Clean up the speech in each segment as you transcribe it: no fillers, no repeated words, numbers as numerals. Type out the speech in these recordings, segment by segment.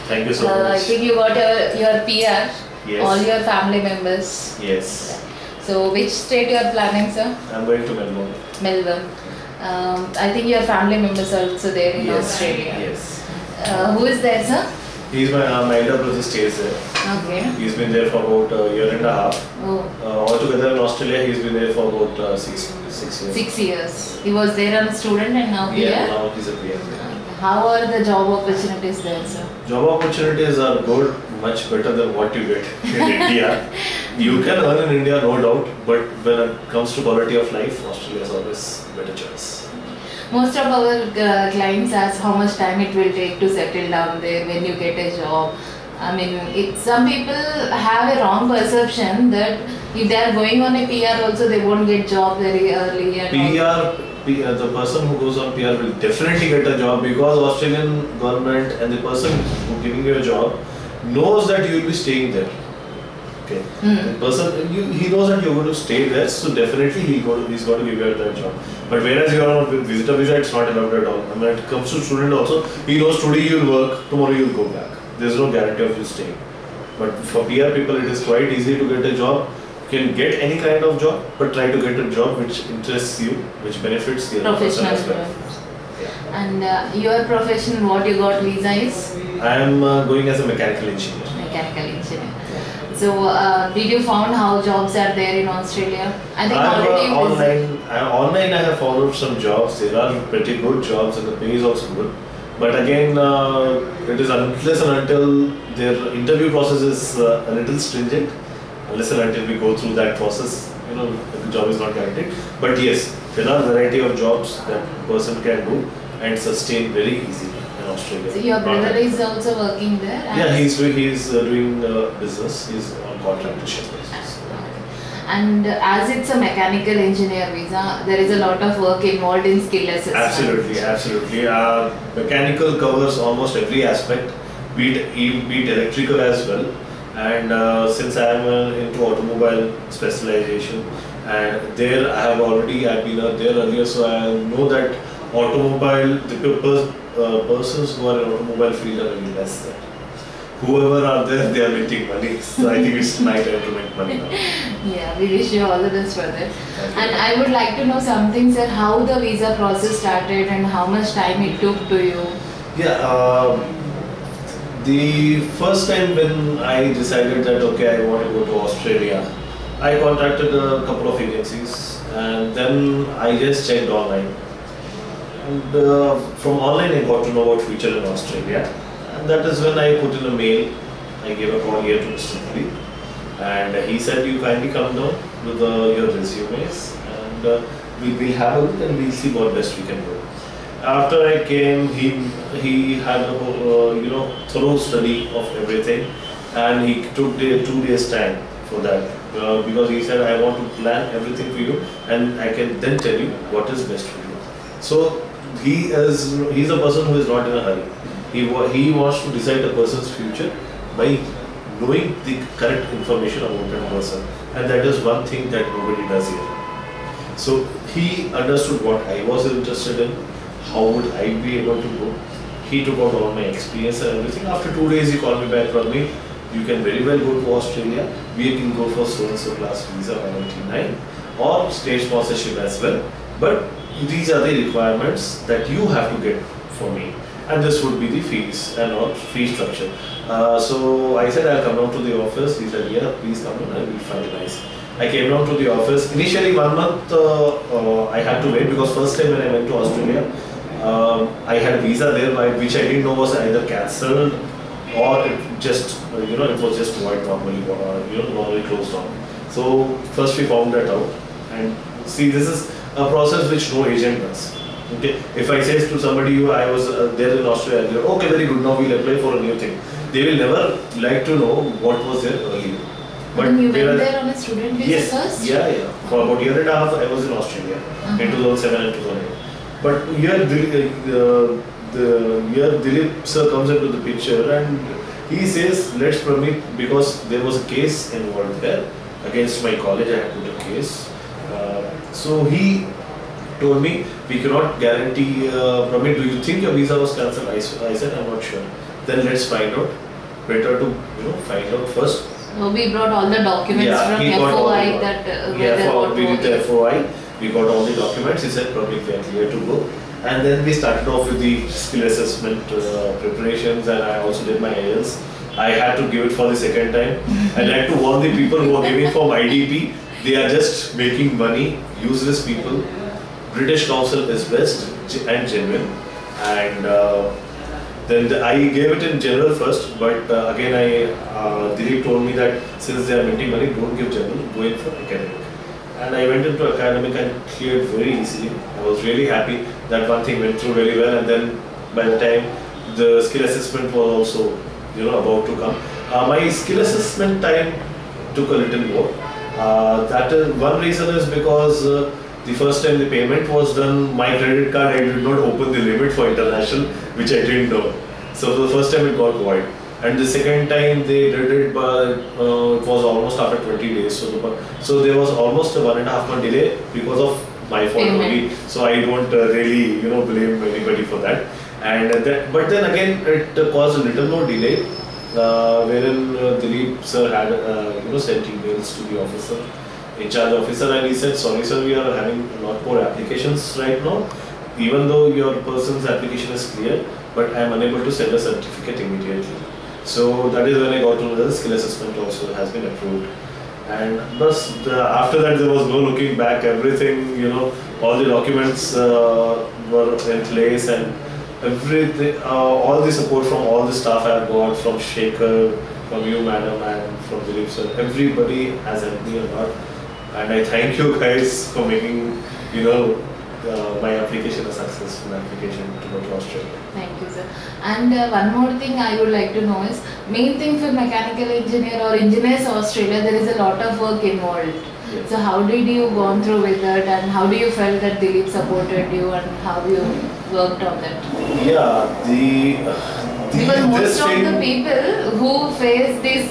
Thank you so much. I think you got your PR, Yes. all your family members. Yes. So which state you are planning, sir? I'm going to Melbourne. Melbourne. I think your family members are also there in Yes. Australia. Yes. Who is there, sir? He's my elder brother stays there. Okay. He's been there for about a year and a half. Oh, Altogether in Australia, he's been there for about 6 years. 6 years. He was there as a student and now Yeah, here. now he's a PR. How are the job opportunities there, sir? Job opportunities are good, much better than what you get in India. You can earn in India, no doubt, but when it comes to quality of life, Australia is always a better choice. Most of our clients ask how much time it will take to settle down there when you get a job. I mean, some people have a wrong perception that if they are going on a PR also, they won't get job very early. And all. The person who goes on PR will definitely get a job because Australian government and the person who giving you a job knows that you will be staying there. Okay. The person, he knows that you're going to stay there, so definitely he's going to give you that job. But whereas you are on visitor visa, it's not allowed at all. And when it comes to student also, he knows today you will work, tomorrow you will go back. There's no guarantee of you staying. But for PR people, it is quite easy to get a job. You can get any kind of job, but try to get a job which interests you, which benefits the other person as well. Yeah. And your profession, what you got visa is? I am going as a mechanical engineer. Mechanical engineer. So, did you found how jobs are there in Australia? I think online I have followed some jobs. There are pretty good jobs and the pay is also good. But again, it is unless and until their interview process is a little stringent, unless and until we go through that process, the job is not guaranteed. But yes, there are a variety of jobs that a person can do and sustain very easily. Australia. So your brother is also working there? Yeah, he's doing business. He's on contractorship business. And as it's a mechanical engineer visa, there is a lot of work involved in skill assessment. Absolutely. Mechanical covers almost every aspect, be it electrical as well. And since I am into automobile specialization, and there I've been there earlier, so I know that persons who are in automobile field are very less there. Whoever are there, they are making money. So I think it's my time to make money now. Yeah, we wish you all the best for that. And I would like to know something, sir, how the visa process started and how much time it took to you. Yeah, the first time when I decided that okay, I want to go to Australia, I contacted a couple of agencies and then I just checked online. And from online I got to know about future in Australia, and that is when I put in a mail. I gave a call here to Mr. Dilip, and he said you kindly come down with your resumes and we'll have a look and we'll see what best we can do. After I came, he had a thorough study of everything, and he took 2 days time for that because he said I want to plan everything for you and I can then tell you what is best for you. So he's a person who is not in a hurry. He wants to decide a person's future by knowing the correct information about that person, and that is one thing that nobody does here. So he understood what I was interested in, how would I be able to go. He took out all my experience and everything. After 2 days he called me back, Prabmeet, you can very well go to Australia. We can go for so-and-so class visa 199 or state sponsorship as well. But these are the requirements that you have to get for me, and this would be the fees and all fee structure. So I said I'll come down to the office. He said yeah, please come down and we'll finalize. I came down to the office. Initially 1 month I had to wait because first time when I went to Australia, I had a visa there which I didn't know was either cancelled or it just it was just void normally normally closed down. So first we found that out, and see, this is a process which no agent does. Okay, if I say to somebody I was there in Australia, they okay, very good, now we'll apply for a new thing. They will never like to know what was there earlier. But you went there on a student visa first? Yeah. For about a year and a half I was in Australia in 2007 and 2008. But here Dilip sir comes into the picture and he says, let's permit, because there was a case involved there against my college. I had put a case. So he told me, we cannot guarantee, Prabmeet, do you think your visa was cancelled? I said, I'm not sure. then let's find out. Better to find out first. So we brought all the documents from FOI that we did the FOI. We got all the documents. He said probably we are clear to go. And then we started off with the skill assessment preparations, and I also did my IELTS. I had to give it for the second time. I like to warn the people who are giving from IDP, they are just making money, useless people. British Council is best and genuine. And then I gave it in general first, but again Dilip told me that since they are minting money, don't give general, go in for academic. And I went into academic and cleared very easily. I was really happy that one thing went through very well, and then by the time the skill assessment was also about to come, my skill assessment time took a little more. That is one reason is because the first time the payment was done, my credit card, I did not open the limit for international, which I didn't know. So for the first time it got void. And the second time they did it, but it was almost after 20 days. So there was almost a 1.5 month delay because of my fault only. So I don't really blame anybody for that. And but then again it caused a little more delay, wherein Dilip sir had sent emails to the officer, in charge officer, and he said, sorry sir, we are having a lot more applications right now. Even though your person's application is clear, but I am unable to send a certificate immediately. So that is when I got to know the skill assessment also has been approved. And thus, after that there was no looking back. Everything, all the documents were in place, and everything, all the support from all the staff I have got, from Shekhar, from you madam, and from Dilip sir. Everybody has helped me a lot. And I thank you guys for making, my application a successful application to go to Australia. Thank you, sir. And one more thing I would like to know is, main thing for mechanical engineer or engineers Australia, there is a lot of work involved. Yes. So how did you go through with that, and how do you felt that Dilip supported you, and how you worked on that? Yeah, because most of the people who face this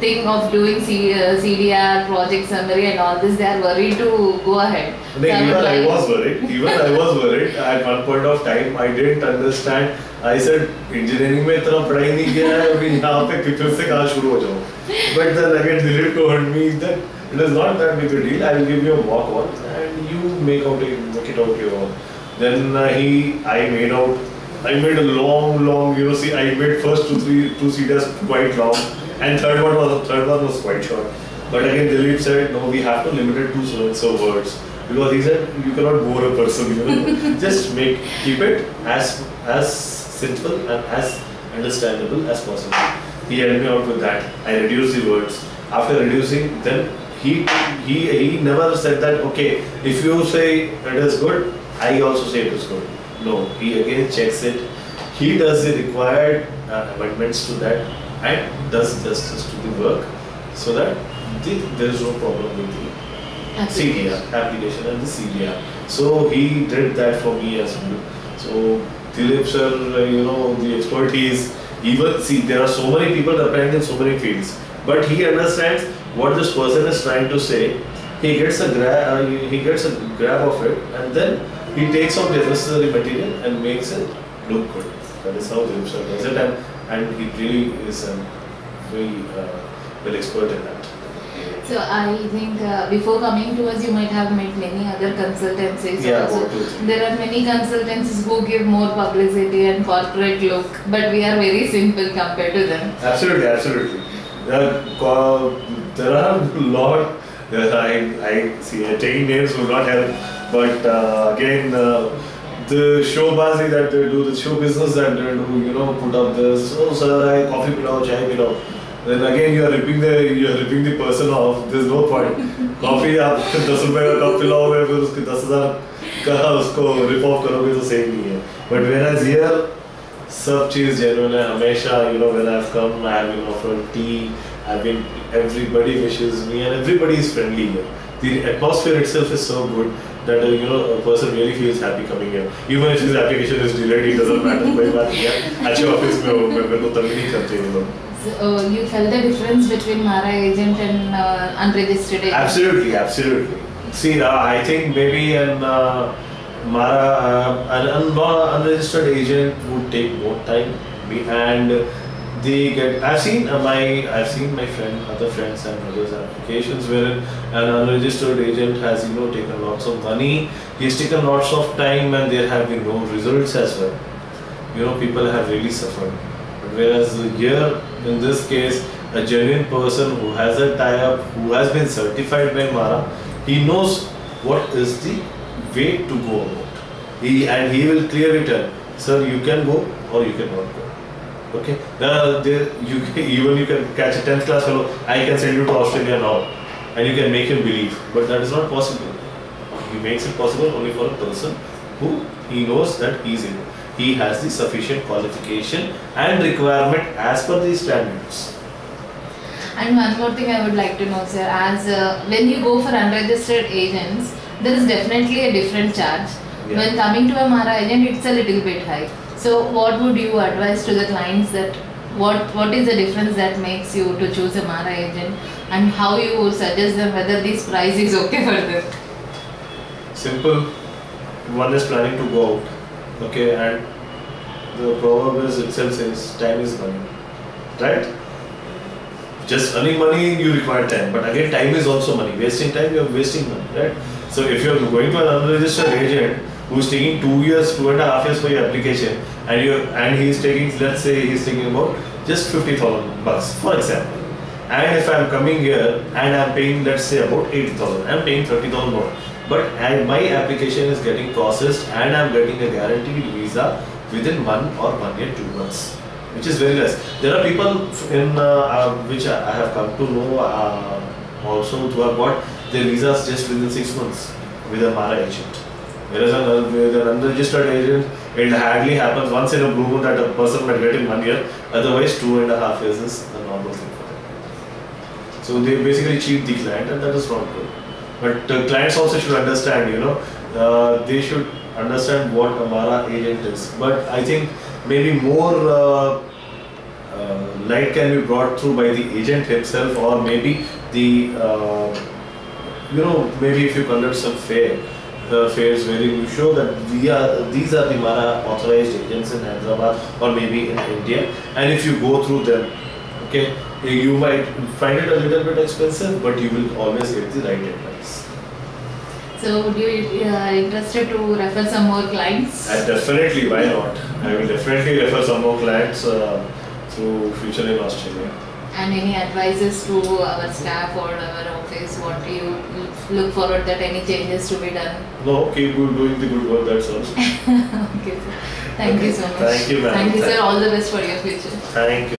thing of doing CDR, project summary and all this, they are worried to go ahead. I was worried. At one point of time, I didn't understand. I said, engineering में इतना पढ़ाई नहीं किया है, अभी यहाँ पे कितने से कहाँ शुरू हो जाऊँ? But then again, Dilip told me that it is not that big a deal. I will give you a mock one, and you make it out your own. Then I made a long, I made first two CDs quite long, and third one was quite short. But again, Dilip said, no, we have to limit it to so words. Because he said, you cannot bore a person, just keep it as simple and as understandable as possible. He helped me out with that. I reduced the words. After reducing, then he never said that, okay, if you say it is good, I also say it is good. No, he again checks it. He does the required amendments to that and does justice to the work, so that there is no problem with the CDR application and the CDR. So he did that for me as well. So Dilip sir, the expertise. Even there are so many people applying in so many fields, but he understands what this person is trying to say. He gets a grab of it, and then he takes out the necessary material and makes it look good. That is how Dilip sir does it, and he really is very well expert in that. So I think before coming to us, you might have met many other consultancies. Yeah, also. There are many consultancies who give more publicity and corporate look, but we are very simple compared to them. Absolutely. There are a lot. I see. Taking names will not help, but again, the showbazi that they do, the show business that they do, put up this. Oh sir, coffee pilao, chai pilao. Then again you are ripping the person off. There's no point. Coffee आप 10 रुपए का cup पिलाओगे, फिर उसके 10,000 का उसको rip off करोगे तो same नहीं है. But whereas here, सब चीज़ genuine है. हमेशा when I've come, I have been offered tea. Everybody wishes me, and everybody is friendly here. The atmosphere itself is so good that a person really feels happy coming here. Even if his application is delayed, it doesn't matter. कोई बात नहीं है. अच्छे office में हो, मेरे को तंग नहीं करते So, you felt the difference between Mara agent and unregistered agent? Absolutely. See, I think maybe an Mara, an unregistered agent would take more time, And they get. I've seen my other friends and brothers applications where an unregistered agent has taken lots of money. He's taken lots of time, and there have been no results as well. People have really suffered. But whereas here, in this case, a genuine person who has a tie-up, who has been certified by Mara, he knows what is the way to go about. He will clearly tell, sir, you can go or you cannot go. Okay, even you can catch a 10th class fellow. I can send you to Australia now, and you can make him believe, but that is not possible. He makes it possible only for a person who he knows that he is able. He has the sufficient qualification and requirement as per the standards. And one more thing I would like to know, sir, as when you go for unregistered agents, there is definitely a different charge. Yeah. When coming to a Mara agent, it's a little bit high. So what would you advise to the clients, that what is the difference that makes you to choose a Mara agent, and how you would suggest them whether this price is okay for them? Simple. One is planning to go out. Okay, and the proverb itself says time is money. Right? Just earning money, you require time. But again, time is also money. Wasting time, you are wasting money. Right? So if you are going to an unregistered agent who is taking 2 years, 2.5 years for your application, and he is taking, let's say he is taking about just $50,000 for example. And if I am coming here and I am paying, let's say, about 80,000, I am paying 30,000 more. But my application is getting processed and I am getting a guaranteed visa within 1 or 1 year, 2 months, which is very less. There are people in which I have come to know also who have got their visas just within 6 months with a Mara agent. Whereas with an unregistered agent, it hardly happens once in a blue moon that a person might get in 1 year. Otherwise, 2.5 years is a normal thing for them. So they basically cheat the client, and that is not good. But clients also should understand, they should understand what a Mara agent is. But I think maybe more light can be brought through by the agent himself, or maybe the, maybe if you conduct some fairs where you show that these are the Mara authorized agents in Hyderabad or maybe in India, and if you go through them, okay, you might find it a little bit expensive, but you will always get the right advice. So would you interested to refer some more clients? Definitely, why not? I will definitely refer some more clients through Future in Australia. And any advices to our staff or our office? What do you look forward that any changes to be done? No, keep doing the good work, that's all. Okay, sir. Thank you so much. Thank you, ma'am. Thank you, sir. All the best for your future. Thank you.